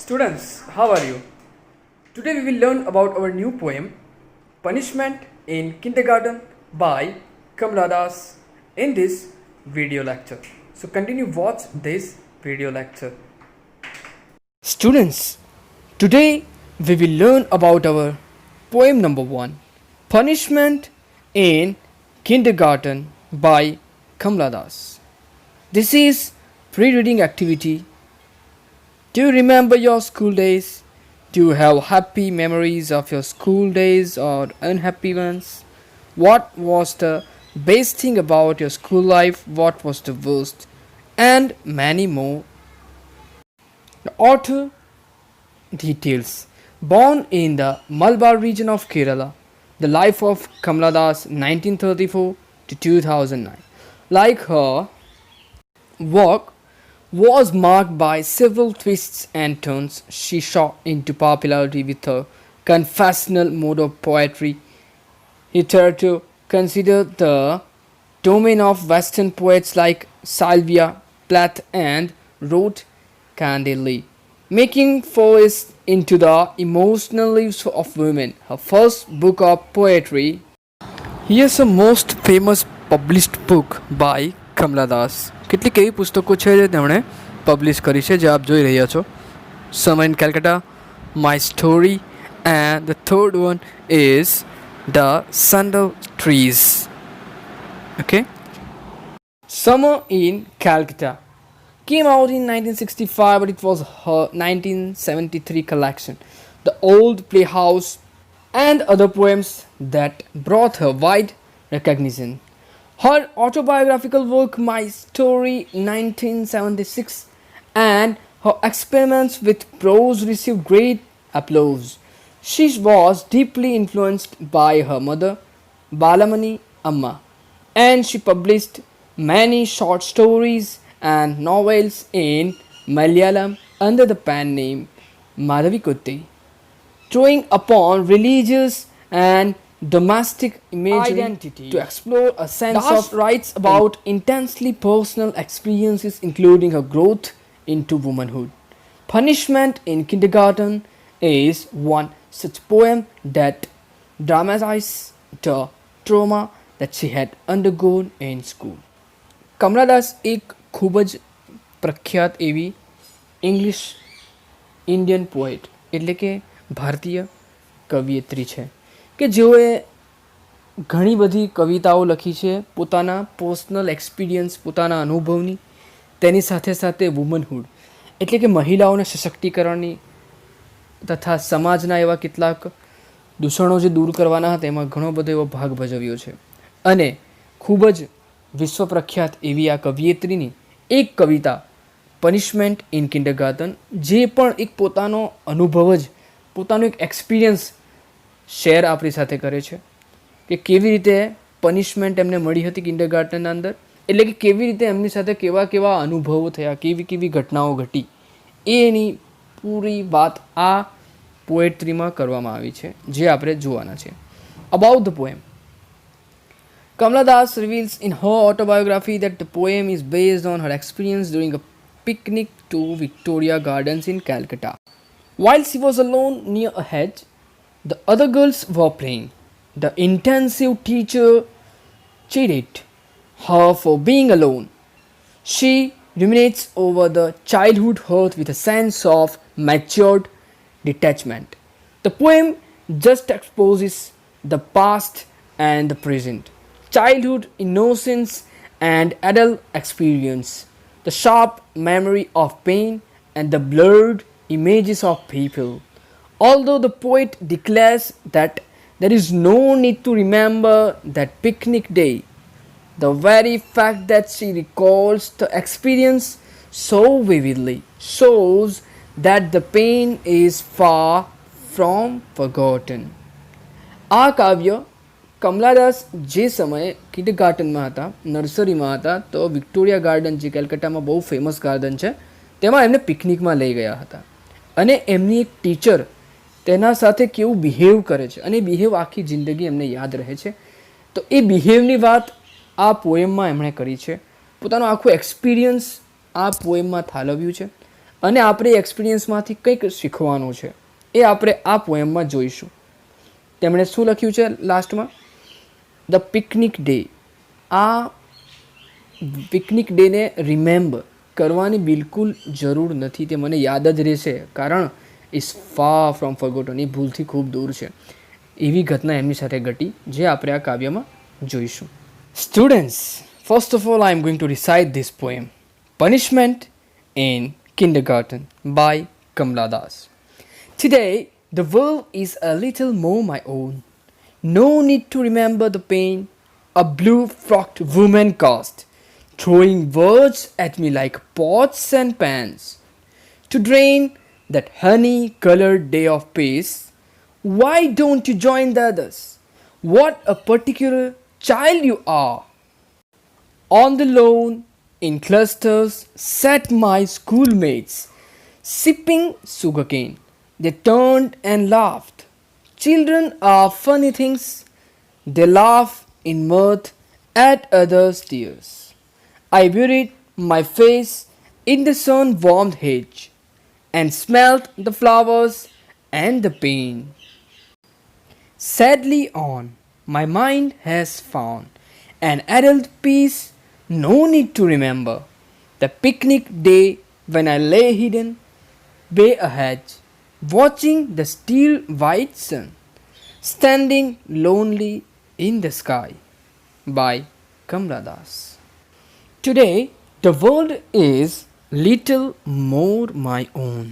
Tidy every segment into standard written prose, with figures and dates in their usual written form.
Students, how are you? Today we will learn about our new poem, Punishment in Kindergarten by Kamala in this video lecture. So continue watch this video lecture. Students, today we will learn about our poem number 1, Punishment in Kindergarten by Kamala. This is pre-reading activity. Do you remember your school days? Do you have happy memories of your school days or unhappy ones? What was the best thing about your school life? What was the worst? And many more. The author details. Born in the Malabar region of Kerala, the life of Kamala Das 1934 to 2009. Like her work was marked by several twists and turns. She shot into popularity with her confessional mode of poetry, hitherto considered the domain of Western poets like Sylvia Plath, and wrote candidly, making forays into the emotional lives of women. Her first book of poetry. Here's a most famous published book by Kamala Das. કેટલીક એવી પુસ્તકો છે જે તેમણે publish કરી છે જે આપ જોઈ રહ્યા છો. Summer in Calcutta, My Story, and the third one is The Sandal Trees. Okay. Summer in Calcutta came out in 1965, but it was her 1973 collection. The Old Playhouse and other poems that brought her wide recognition. Her autobiographical work, My Story 1976, and her experiments with prose received great applause. She was deeply influenced by her mother, Balamani Amma, and she published many short stories and novels in Malayalam under the pen name Madhavikutty, drawing upon religious and domestic imagery identity to explore a sense of writes about intensely personal experiences, including her growth into womanhood. Punishment in Kindergarten is one such poem that dramatizes the trauma that she had undergone in school. Kamala Das એક ખૂબ જ પ્રખ્યાત એવી English Indian poet એટલે કે ભારતીય કવિયત્રી છે કે જેઓએ ઘણી બધી કવિતાઓ લખી છે પોતાના પર્સનલ એક્સપિરિયન્સ, પોતાના અનુભવની, તેની સાથે સાથે વુમનહુડ એટલે કે મહિલાઓના સશક્તિકરણની તથા સમાજના એવા કેટલાક દૂષણો જે દૂર કરવાના હતા એમાં ઘણો બધો એવો ભાગ ભજવ્યો છે. અને ખૂબ જ વિશ્વ પ્રખ્યાત એવી આ કવિયત્રીની એક કવિતા પનિશમેન્ટ ઇન કિન્ડરગાર્ટન, જે પણ એક પોતાનો અનુભવ જ, પોતાનો એક એક્સપિરિયન્સ શેર આપણી સાથે કરે છે કે કેવી રીતે પનિશમેન્ટ એમને મળી હતી કિન્ડરગાર્ટનના અંદર, એટલે કે કેવી રીતે એમની સાથે કેવા કેવા અનુભવો થયા, કેવી કેવી ઘટનાઓ ઘટી, એની પૂરી વાત આ પોએટ્રીમાં કરવામાં આવી છે જે આપણે જોવાના છે. About the poem. Kamala Das reveals in her autobiography that the poem is based on her experience during a picnic to Victoria Gardens in Calcutta. While she was alone near a hedge, the other girls were playing. The intensive teacher chided her for being alone. She ruminates over the childhood hurt with a sense of matured detachment. The poem just exposes the past and the present, childhood innocence and adult experience, the sharp memory of pain and the blurred images of people. Although the poet declares that there is no need to remember that picnic day, the very fact that she recalls the experience so vividly shows that the pain is far from forgotten. આ કાવ્ય કમલા દાસ જે સમયે કિન્ડરગાર્ટનમાં હતા, નર્સરીમાં હતા, તો Victoria garden જે કલકત્તામાં બહુ famous garden છે તેમાં એમને પિકનિકમાં લઈ ગયા હતા અને એમની એક ટીચર તેના સાથે કેવું બિહેવ કરે છે અને બિહેવ આખી જિંદગી એમને યાદ રહે છે. તો એ બિહેવની વાત આ પોએમમાં એમણે કરી છે. પોતાનો આખું એક્સપિરિયન્સ આ પોએમમાં ઠાલવ્યું છે અને આપણે એક્સપિરિયન્સમાંથી કંઈક શીખવાનું છે. એ આપણે આ પોએમમાં જોઈશું. તેમણે શું લખ્યું છે લાસ્ટમાં? The picnic day. આ પિકનિક ડેને રિમેમ્બર કરવાની બિલકુલ જરૂર નથી, તે મને યાદ જ રહેશે, કારણ ઇઝ ફાર ફ્રોમ ફોરગોટન, એ ભૂલથી ખૂબ દૂર છે. એવી ઘટના એમની સાથે ઘટી જે આપણે આ કાવ્યમાં જોઈશું. Students, first of all I am going to recite this poem, punishment in kindergarten by Kamala Das. Today, the world is a little more my own. No need to remember the pain a blue-frocked woman caused, throwing words at me like pots and pans. To drain that honey-colored day of peace, why don't you join the others? What a particular child you are! On the lawn, in clusters, sat my schoolmates, sipping sugarcane. They turned and laughed. Children are funny things. They laugh in mirth at others' tears. I buried my face in the sun-warmed hedge and smelt the flowers and the pain. Sadly on, my mind has found an adult peace. No need to remember the picnic day when I lay hidden by a hedge, watching the still white sun standing lonely in the sky. By Kamala Das. Today, the world is little more my own.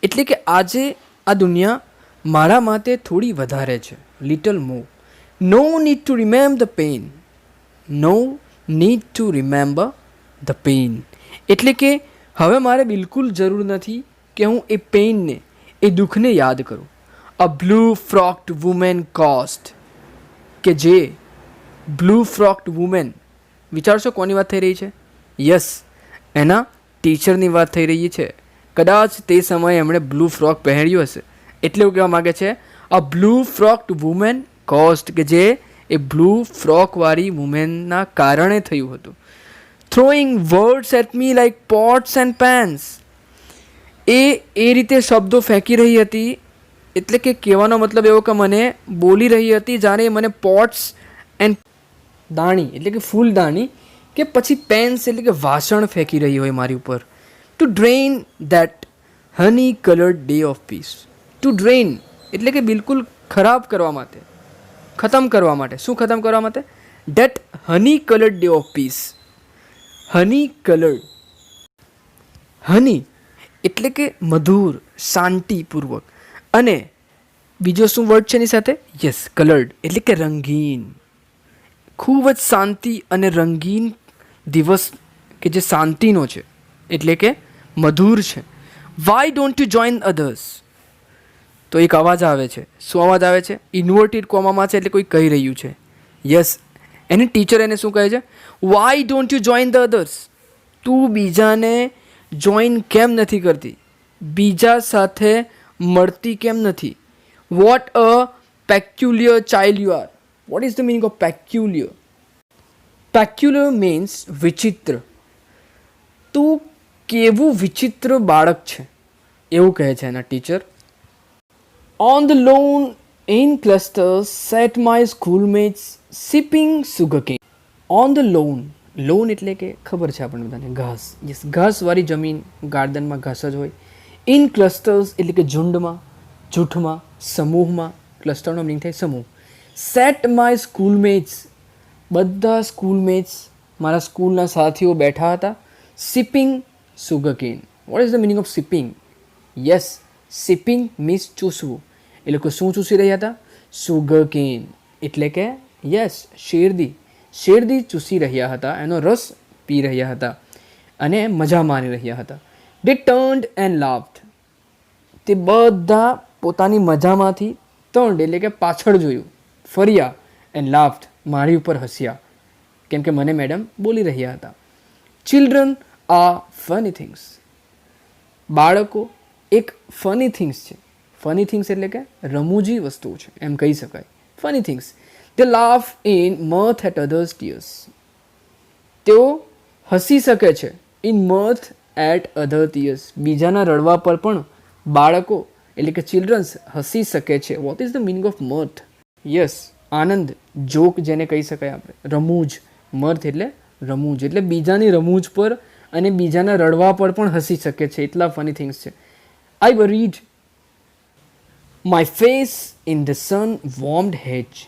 એટલે કે આજે આ દુનિયા મારા માટે થોડી વધારે છે. Little more. No need to remember the pain. No need to remember the pain. એટલે કે હવે મારે બિલકુલ જરૂર નથી કે હું એ પેઇનને, એ દુઃખને યાદ કરું. અ બ્લુ ફ્રોક્ડ વુમેન કોસ્ટ, કે જે બ્લુ ફ્રોક્ડ વુમેન, વિચારશો કોની વાત થઈ રહી છે? યસ, એના ટીચરની વાત થઈ રહી છે. કદાચ તે સમયે એમણે બ્લુ ફ્રોક પહેર્યું હશે, એટલે એવું કહેવા માગે છે a blue frocked women cost, કે જે એ બ્લુ ફ્રોકવાળી વુમેનના કારણે થયું હતું. Throwing words at me like pots and pans. એ રીતે શબ્દો ફેંકી રહી હતી, એટલે કે કહેવાનો મતલબ એવો કે મને બોલી રહી હતી જ્યારે મને પોટ્સ એન્ડ દાણી એટલે કે ફૂલદાણી કે પછી પેન્સ એટલે કે વાસણ ફેંકી રહી હોય મારી ઉપર. To drain that honey coloured day of peace. To drain એટલે કે બિલકુલ ખરાબ કરવા માટે, ખતમ કરવા માટે. શું ખતમ કરવા માટે? That honey coloured day of peace. Honey coloured, honey એટલે કે મધુર, શાંતિપૂર્વક. અને બીજો શું વર્ડ છે એની સાથે? યસ, કલર્ડ એટલે કે રંગીન. ખૂબ જ શાંતિ અને રંગીન દિવસ કે જે શાંતિનો છે, એટલે કે મધુર છે. Why don't you join others? તો એક અવાજ આવે છે. શું અવાજ આવે છે? ઇન્વર્ટેડ કોમામાં છે, એટલે કોઈ કહી રહ્યું છે. યસ, એની ટીચર એને શું કહે છે? Why don't you join the others? તું બીજાને જોઈન કેમ નથી કરતી? બીજા સાથે મળતી કેમ નથી? What a peculiar child you are. What is the meaning of peculiar? Peculiar means વિચિત્ર. તું કેવું વિચિત્ર બાળક છે, એવું કહે છે એના teacher. On the lawn in clusters sat my schoolmates sipping sugarcane. On the lawn, lawn એટલે કે ખબર છે આપણને બધાને, ઘાસ. યસ, ઘાસવાળી જમીન, ગાર્ડનમાં ઘાસ જ હોય. ઇન ક્લસ્ટર્સ એટલે કે ઝુંડમાં, જૂથમાં, સમૂહમાં. ક્લસ્ટરનો મીનિંગ થાય સમૂહ. સેટ માય સ્કૂલમેટ્સ, બધા સ્કૂલમેટ્સ, મારા સ્કૂલના સાથીઓ બેઠા હતા. Sipping sugarcane. What is the meaning of sipping? Yes, sipping means ચૂસવું. એ લોકો શું ચૂસી રહ્યા હતા? સુગરકેન એટલે કે યસ, શેરદી. શેરદી ચૂસી રહ્યા હતા, એનો રસ પી રહ્યા હતા અને મજા માણી રહ્યા હતા. They turned and laughed. તે બધા પોતાની મજામાંથી turned એટલે કે પાછળ જોયું, ફર્યા, and laughed મારી ઉપર હસ્યા, કેમ કે મને મેડમ બોલી રહ્યા હતા. Children are funny things. બાળકો એક ફની થિંગ્સ છે. ફની થિંગ્સ એટલે કે રમૂજી વસ્તુઓ છે એમ કહી શકાય. Funny things. They laugh in mirth at others' tears. તેઓ હસી શકે છે in mirth at other tears. બીજાના રડવા પર પણ બાળકો એટલે કે ચિલ્ડ્રન્સ હસી શકે છે. What is the meaning of mirth? Yes, આનંદ, જોક જેને કહી શકાય આપણે. રમૂજ, મર્થ એટલે રમૂજ, એટલે બીજાની રમૂજ પર અને બીજાના રડવા પર પણ હસી શકે છે. એટલા ફની થિંગ્સ છે. I worried my face in the sun warmed hedge.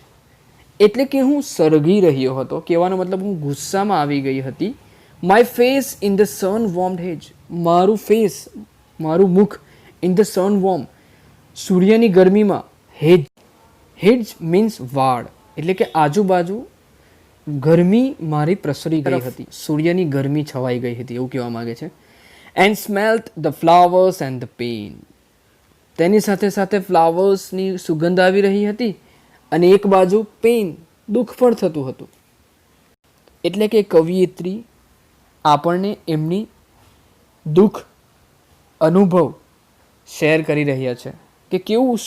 એટલે કે હું સરગી રહ્યો હતો. કહેવાનો મતલબ હું ગુસ્સામાં આવી ગઈ હતી. My face in the sun warmed hedge. મારું ફેસ, મારું મુખ ઇન ધ સન વોર્મ, સૂર્યની ગરમીમાં. હેજ, હેજ મીન્સ વાળ, એટલે કે આજુબાજુ ગરમી મારી પ્રસરી ગઈ હતી. સૂર્યની ગરમી છવાઈ ગઈ હતી એવું કહેવા માગે છે. And smelt the flowers and the pen. તેની સાથે સાથે ફ્લાવર્સની સુગંધ આવી રહી હતી અને એક બાજુ પેઇન, દુઃખ પણ થતું હતું. એટલે કે કવિયત્રી આપણને એમની દુઃખ અનુભવ શેર કરી રહ્યા છે કે કેવું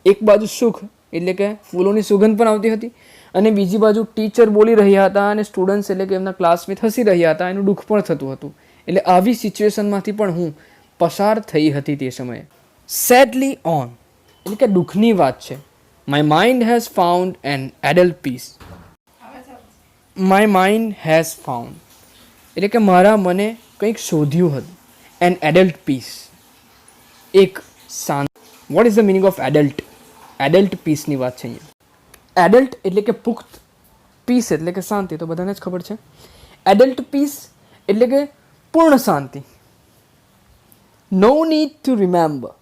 એક બાજુ સુખ એટલે કે ફૂલોની સુગંધ પણ આવતી હતી અને બીજી બાજુ ટીચર બોલી રહ્યા હતા અને સ્ટુડન્ટ્સ એટલે કે એમના ક્લાસમેટ હસી રહ્યા હતા, એનું દુઃખ પણ થતું હતું. એટલે આવી સિચ્યુએશનમાંથી પણ હું પસાર થઈ હતી તે સમયે. સેડલી ઓન એટલે કે દુઃખની વાત છે. My mind has found an adult peace. My mind has found એટલે કે મારા મને કંઈક શોધ્યું હતું. An adult peace, એક શાંત. What is the meaning of adult? Adult peaceની વાત છે અહીંયા. Adult એટલે કે પુખ્ત, પીસ એટલે કે શાંતિ, તો બધાને જ ખબર છે. Adult peace એટલે કે પૂર્ણ શાંતિ. No need to remember.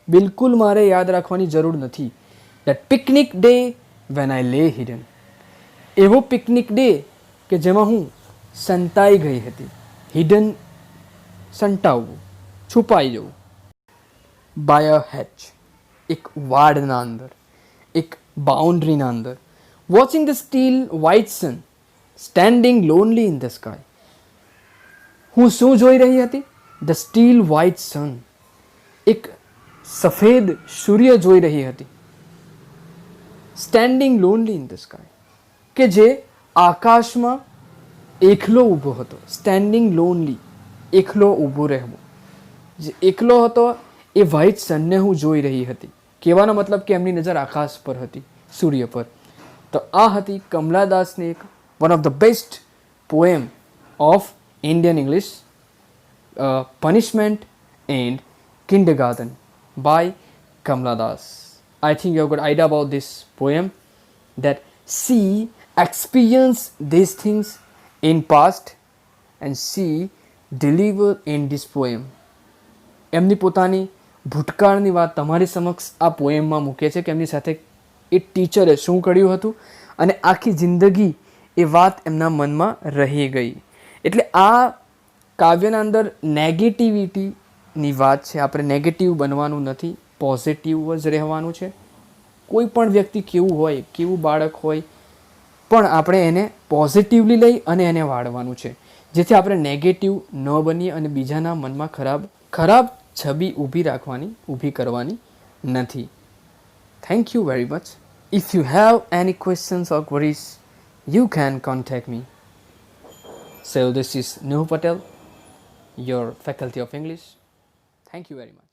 બિલકુલ મારે યાદ રાખવાની જરૂર નથી. That picnic day when I lay hidden. એવો પિકનિક ડે કે જેમાં હું સંતાઈ ગઈ હતી. હિડન, સંતાવવું, છુપાઈ જવું. બાય અ હેચ, એક વાડના અંદર, એક બાઉન્ડ્રીના અંદર. Watching the still white sun standing lonely in the sky. હું શું જોઈ રહી હતી? ધ સ્ટીલ વ્હાઇટ સન, એક સફેદ સૂર્ય જોઈ રહી હતી. Standing lonely in the sky, કે જે આકાશમાં એકલો ઊભો હતો. સ્ટેન્ડિંગ લોનલી, એકલો ઊભો રહેવો. જે એકલો હતો એ વ્હાઇટ સનને હું જોઈ રહી હતી. કહેવાનો મતલબ કે એમની નજર આકાશ પર હતી, સૂર્ય પર. તો આ હતી કમલા દાસની એક one of the best poem of Indian English, punishment and kindergarten by Kamala Das. I think you have got idea about this poem, that she experienced these things in past and she delivered in this poem. એમની પોતાની ભૂતકાળની વાત તમારી સમક્ષ આ પોએમમાં મૂકે છે કે એમની સાથે એ ટીચરે શું કર્યું હતું અને આખી જિંદગી એ વાત એમના મનમાં રહી ગઈ. એટલે આ કાવ્યના અંદર નેગેટિવિટીની વાત છે. આપણે નેગેટિવ બનવાનું નથી, પોઝિટિવ જ રહેવાનું છે. કોઈ પણ વ્યક્તિ કેવું હોય, કેવું બાળક હોય, પણ આપણે એને પોઝિટિવલી લઈ અને એને વાળવાનું છે, જેથી આપણે નેગેટિવ ન બનીએ અને બીજાના મનમાં ખરાબ છબી ઊભી કરવાની નથી. Thank you very much. If you have any questions or queries, you can contact me. So this is Patel, your faculty of English. Thank you very much.